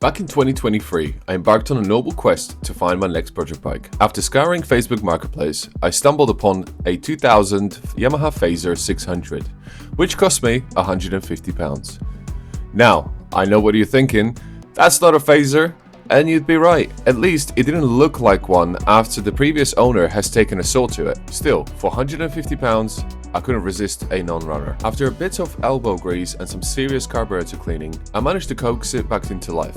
Back in 2023, I embarked on a noble quest to find my next project bike. After scouring Facebook Marketplace, I stumbled upon a 2000 Yamaha Fazer 600, which cost me £150. Now, I know what you're thinking, that's not a Fazer, and you'd be right. At least it didn't look like one after the previous owner has taken a saw to it. Still, for £150, I couldn't resist a non-runner. After a bit of elbow grease and some serious carburetor cleaning, I managed to coax it back into life.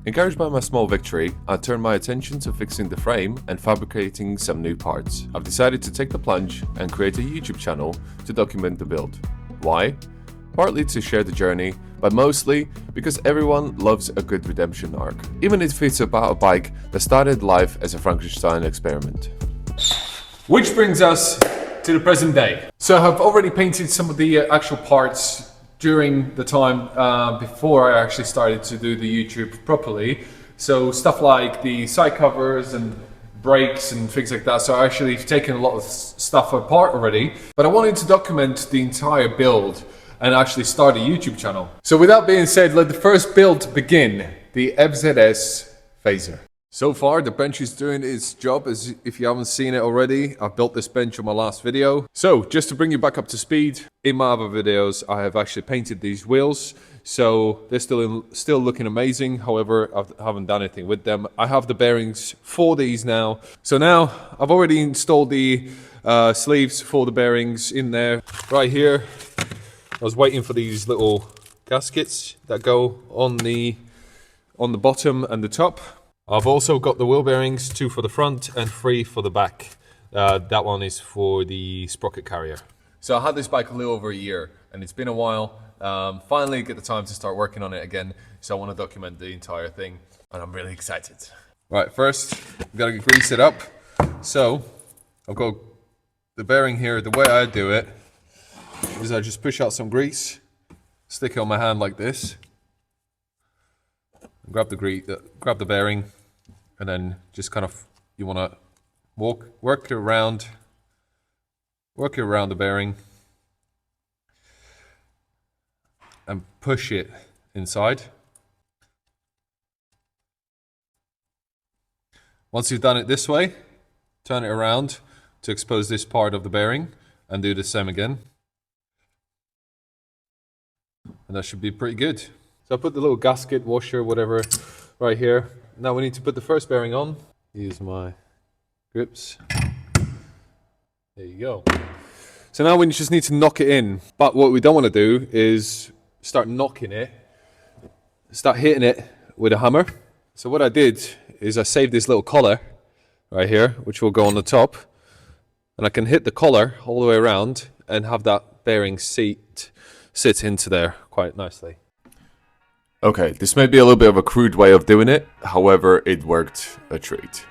Encouraged by my small victory, I turned my attention to fixing the frame and fabricating some new parts. I've decided to take the plunge and create a YouTube channel to document the build. Why? Partly to share the journey, but mostly because everyone loves a good redemption arc, even if it's about a bike that started life as a Frankenstein experiment. Which brings us to the present day. So I've already painted some of the actual parts during the time before I actually started to do the YouTube properly. So stuff like the side covers and brakes and things like that. So I actually have taken a lot of stuff apart already, but I wanted to document the entire build and actually start a YouTube channel. So with that being said, let the first build begin, the FZS Fazer. So far, the bench is doing its job, as if you haven't seen it already. I've built this bench on my last video. So just to bring you back up to speed, in my other videos, I have actually painted these wheels. So they're still looking amazing. However, I haven't done anything with them. I have the bearings for these now. So now I've already installed the sleeves for the bearings in there. Right here, I was waiting for these little gaskets that go on the bottom and the top. I've also got the wheel bearings, 2 for the front and 3 for the back. That one is for the sprocket carrier. So I had this bike a little over a year and it's been a while. Finally get the time to start working on it again. So I want to document the entire thing and I'm really excited. Right, first we've got to grease it up. So I've got the bearing here. The way I do it is I just push out some grease, stick it on my hand like this, grab the bearing, and then just kind of, you want to work it around the bearing and push it inside. Once you've done it this way, turn it around to expose this part of the bearing and do the same again. And that should be pretty good. So I put the little gasket, washer, whatever, right here. Now we need to put the first bearing on. Use my grips. There you go. So now we just need to knock it in. But what we don't want to do is start hitting it with a hammer. So what I did is I saved this little collar right here, which will go on the top. And I can hit the collar all the way around and have that bearing sit into there quite nicely. Okay, this may be a little bit of a crude way of doing it, however, it worked a treat.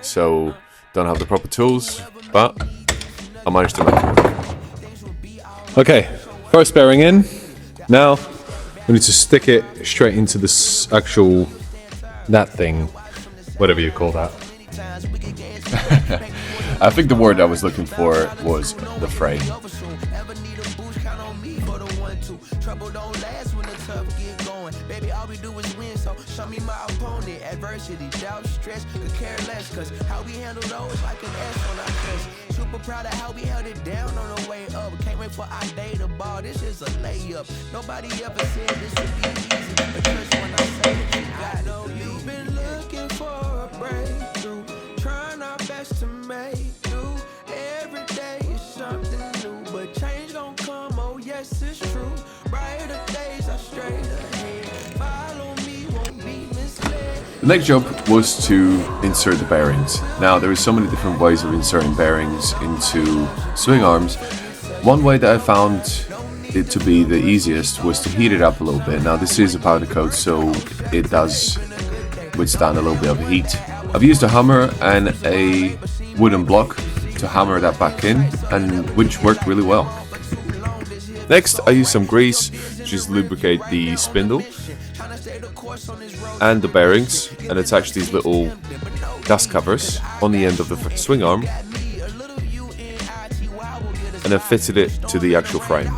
So, don't have the proper tools, but I managed to make it work. Okay, first bearing in. Now, we need to stick it straight into this actual, that thing, whatever you call that. I think the word I was looking for was the frame. Trouble don't last when the tough get going. Baby, all we do is win, so show me my opponent. Adversity, doubt, stress, could care less. Cause how we handle those like an S on our chest. Super proud of how we held it down on the way up. Can't wait for our day to ball. This is a layup. Nobody ever said this would be easy. But trust when I say that you got I know you've been looking for a breakthrough. Trying our best to make do. Every day is something new. But change don't come, oh yes, it's true. The next job was to insert the bearings. Now there is so many different ways of inserting bearings into swing arms. One way that I found it to be the easiest was to heat it up a little bit. Now this is a powder coat, so it does withstand a little bit of heat. I've used a hammer and a wooden block to hammer that back in, and which worked really well. Next, I used some grease to just lubricate the spindle and the bearings and attach these little dust covers on the end of the swing arm. and then fitted it to the actual frame.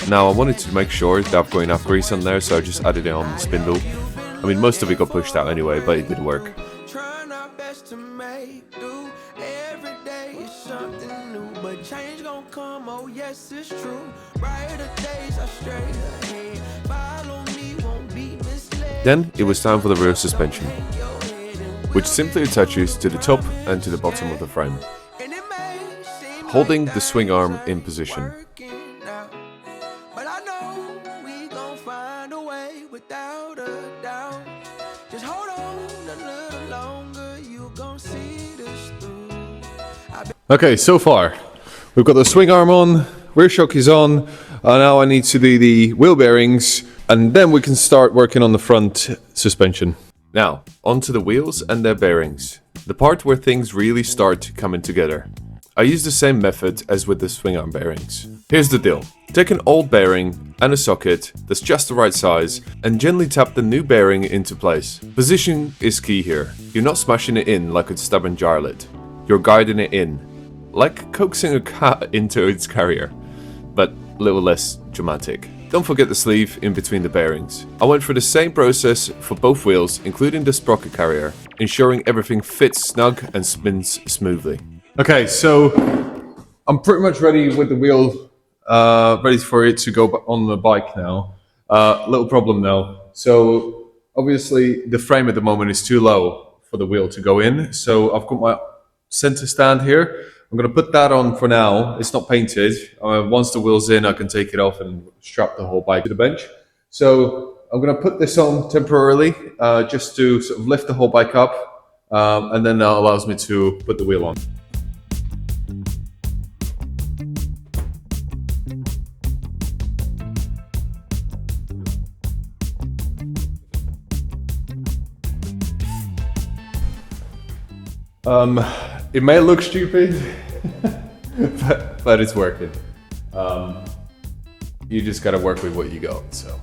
Now I wanted to make sure that I've got enough grease on there, so I just added it on the spindle. I mean, most of it got pushed out anyway, but it did work. Trying our best to make do. Every day is something new, but change gon' come. Oh yes, it's true. Brighter days are straight ahead. Follow me, won't be misled. Then it was time for the rear suspension, which simply attaches to the top and to the bottom of the frame, holding the swing arm in position. But I know we gon' find a way without a doubt. Just hold on a little longer, you gon' see this through. Okay, so far we've got the swing arm on, rear shock is on. Now I need to do the wheel bearings, and then we can start working on the front suspension. Now, onto the wheels and their bearings, the part where things really start coming together. I use the same method as with the swing arm bearings. Here's the deal. Take an old bearing and a socket that's just the right size and gently tap the new bearing into place. Position is key here. You're not smashing it in like a stubborn jar lid. You're guiding it in, like coaxing a cat into its carrier, but a little less dramatic. Don't forget the sleeve in between the bearings. I went through the same process for both wheels, including the sprocket carrier, ensuring everything fits snug and spins smoothly. Okay, so I'm pretty much ready with the wheel, ready for it to go on the bike now. Little problem though. So obviously the frame at the moment is too low for the wheel to go in. So I've got my center stand here. I'm going to put that on for now. It's not painted. Once the wheel's in, I can take it off and strap the whole bike to the bench. So I'm going to put this on temporarily, just to sort of lift the whole bike up, and then that allows me to put the wheel on. It may look stupid, but it's working. You just gotta work with what you got, so.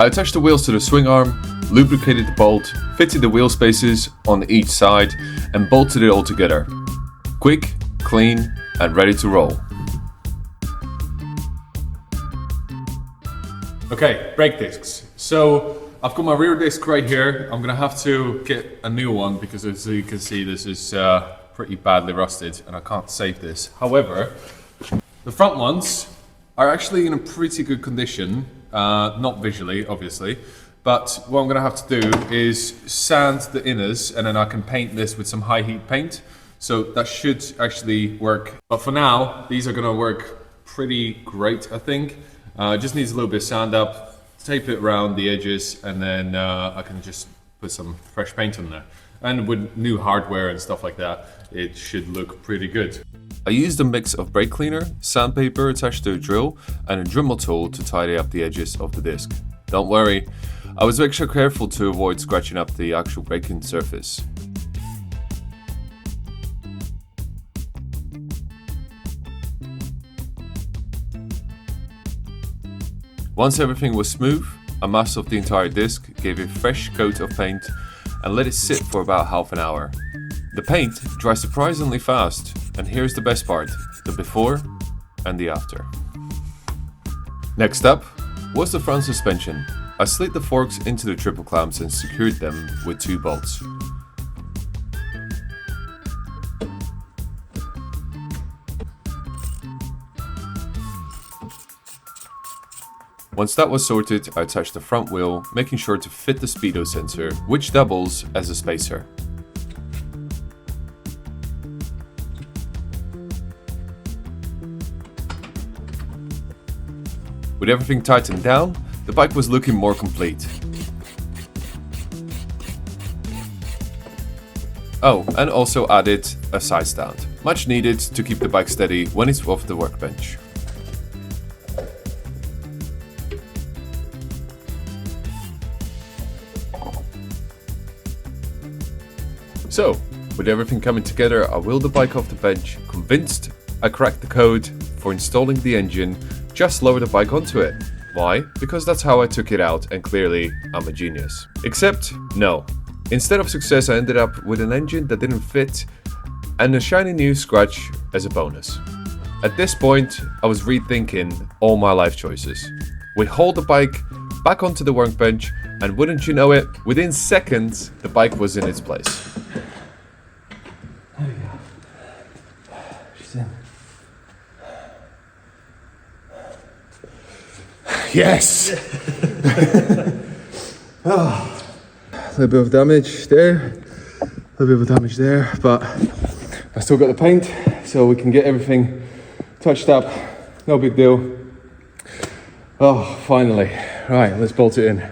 I attached the wheels to the swing arm, lubricated the bolt, fitted the wheel spaces on each side, and bolted it all together. Quick, clean, and ready to roll. Okay, brake discs. So I've got my rear disc right here. I'm gonna have to get a new one because, as you can see, this is pretty badly rusted and I can't save this. However, the front ones are actually in a pretty good condition, not visually, obviously, but what I'm gonna have to do is sand the inners, and then I can paint this with some high heat paint. So that should actually work. But for now, these are gonna work pretty great, I think. Just needs a little bit of sand up, tape it around the edges, and then I can just put some fresh paint on there. And with new hardware and stuff like that, it should look pretty good. I used a mix of brake cleaner, sandpaper attached to a drill, and a Dremel tool to tidy up the edges of the disc. Don't worry, I was extra careful to avoid scratching up the actual braking surface. Once everything was smooth, I masked off the entire disc, gave it a fresh coat of paint, and let it sit for about half an hour. The paint dries surprisingly fast, and here's the best part, the before and the after. Next up was the front suspension. I slid the forks into the triple clamps and secured them with 2 bolts. Once that was sorted, I attached the front wheel, making sure to fit the speedo sensor, which doubles as a spacer. With everything tightened down, the bike was looking more complete. Oh, and also added a side stand, much needed to keep the bike steady when it's off the workbench. So, with everything coming together, I wheeled the bike off the bench, convinced I cracked the code for installing the engine, just lowered the bike onto it. Why? Because that's how I took it out, and clearly I'm a genius. Except, no. Instead of success, I ended up with an engine that didn't fit and a shiny new scratch as a bonus. At this point, I was rethinking all my life choices. We hauled the bike back onto the workbench, and wouldn't you know it, within seconds, the bike was in its place. There we go. She's in. Yes! A little bit of damage there, a little bit of damage there, but I still got the paint, so we can get everything touched up. No big deal. Oh, finally. Right, let's bolt it in.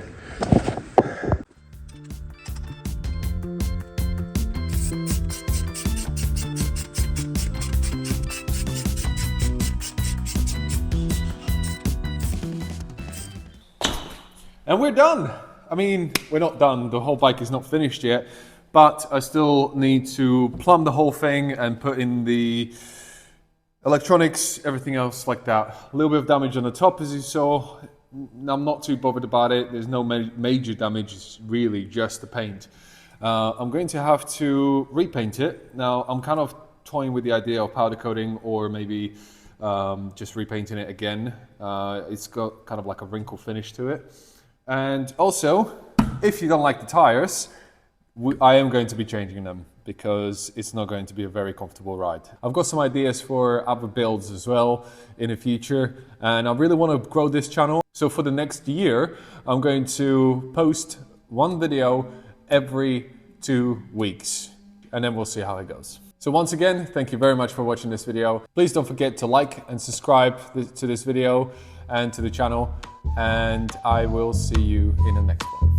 And we're done. I mean, we're not done. The whole bike is not finished yet, but I still need to plumb the whole thing and put in the electronics, everything else like that. A little bit of damage on the top, as you saw. I'm not too bothered about it. There's no major damage, it's really just the paint. I'm going to have to repaint it. Now, I'm kind of toying with the idea of powder coating or maybe just repainting it again. It's got kind of like a wrinkle finish to it. And also, if you don't like the tires, I am going to be changing them because it's not going to be a very comfortable ride. I've got some ideas for other builds as well in the future, and I really want to grow this channel. So for the next year, I'm going to post one video every 2 weeks, and then we'll see how it goes. So once again, thank you very much for watching this video. Please don't forget to like and subscribe to this video and to the channel, and I will see you in the next one.